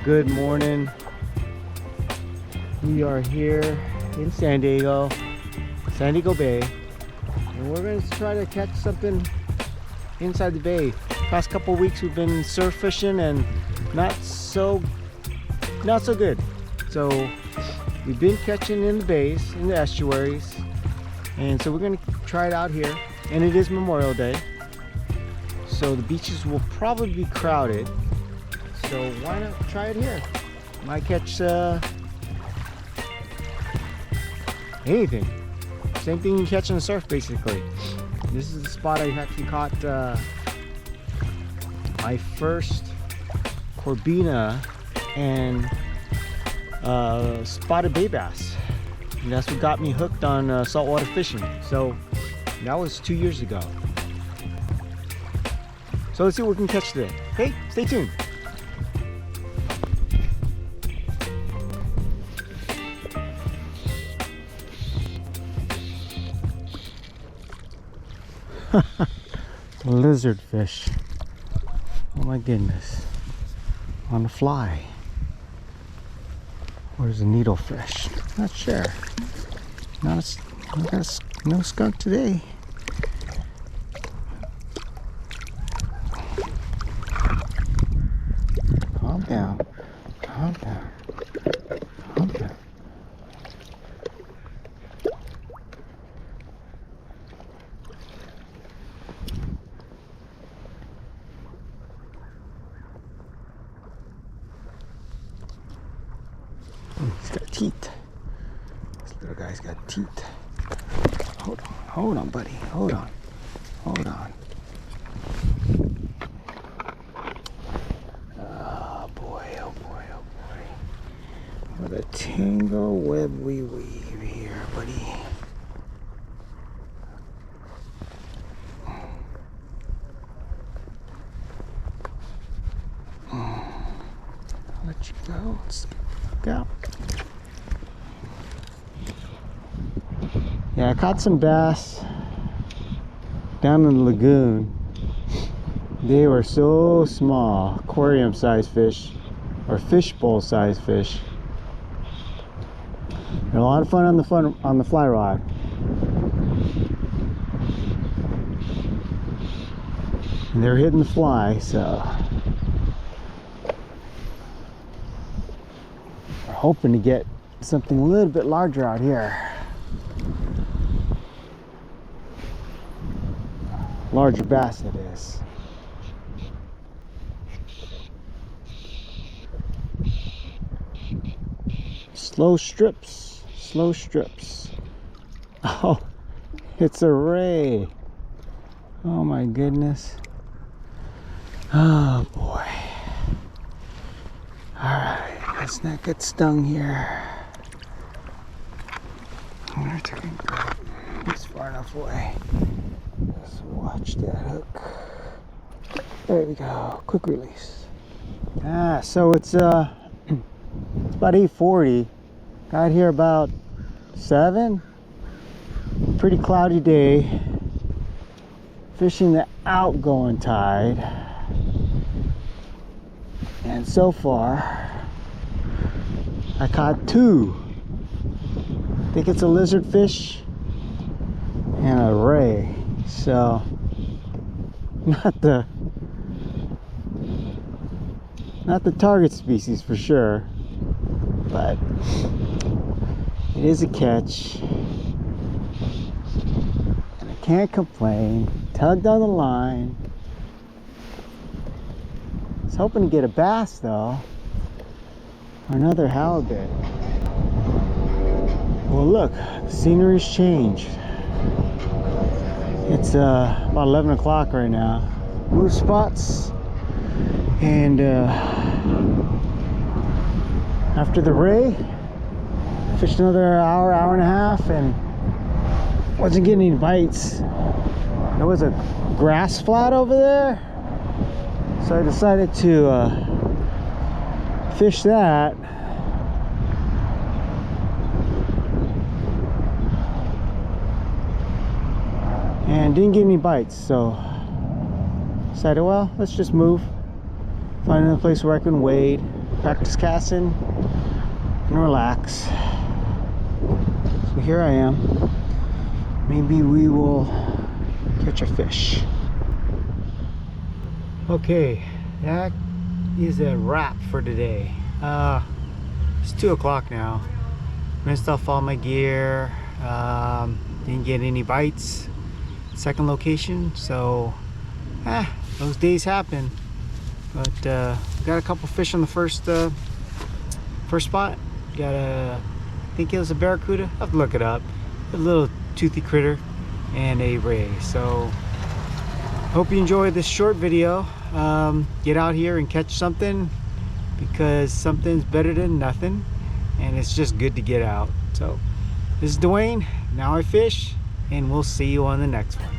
Good morning. We are here in San Diego Bay, and we're going to try to catch something inside the bay. Past couple weeks we've been surf fishing and not so good. So we've been catching in the bays, in the estuaries, and so we're going to try it out here. And it is Memorial Day, so the beaches will probably be crowded. So why not try it here? Might catch anything. Same thing you catch on the surf, basically. This is the spot I actually caught my first corbina and spotted bay bass. And that's what got me hooked on saltwater fishing. So that was 2 years ago. So let's see what we can catch today. Okay, stay tuned. Lizard fish. Oh my goodness. On the fly. Where's the needlefish? Not sure. No skunk today. Calm down. Calm down. Calm down. He's got teeth. This little guy's got teeth. Hold on, buddy. Hold on. Oh boy. What a tangle web we weave here, buddy. I'll let you go. Let's look out. Yeah, I caught some bass down in the lagoon. They were so small, aquarium size fish or fishbowl size fish. Had a lot of fun on the fly rod. And they were hitting the fly, so we're hoping to get something a little bit larger out here. Larger bass, it is. Slow strips. Oh, it's a ray. Oh my goodness. Oh boy. Alright, let's not get stung here. I'm gonna turn this far enough away. Just watch that hook. There we go. Quick release. So it's about 8:40. Got here about 7. Pretty cloudy day. Fishing the outgoing tide. And so far, I caught 2. I think it's a lizard fish and a ray. So not the target species for sure, but it is a catch, and I can't complain. Tugged on the line. I was hoping to get a bass though, or another halibut. Well, look, the scenery's changed. It's about 11 o'clock right now. Blue spots, and after the ray, fished another hour and a half, and wasn't getting any bites. There was a grass flat over there, so I decided to fish that. And didn't get any bites, so decided, well, let's just move, find another place where I can wade. practice casting and relax. So here I am. Maybe we will catch a fish. Okay, that is a wrap for today. It's 2 o'clock now. Rinsed off all my gear. Didn't get any bites. Second location, so those days happen. But got a couple fish on the first spot. Got I think it was a barracuda. I have to look it up. A little toothy critter and a ray. So hope you enjoyed this short video. Get out here and catch something, because something's better than nothing, and it's just good to get out. So this is Dwayne, Now I Fish, and we'll see you on the next one.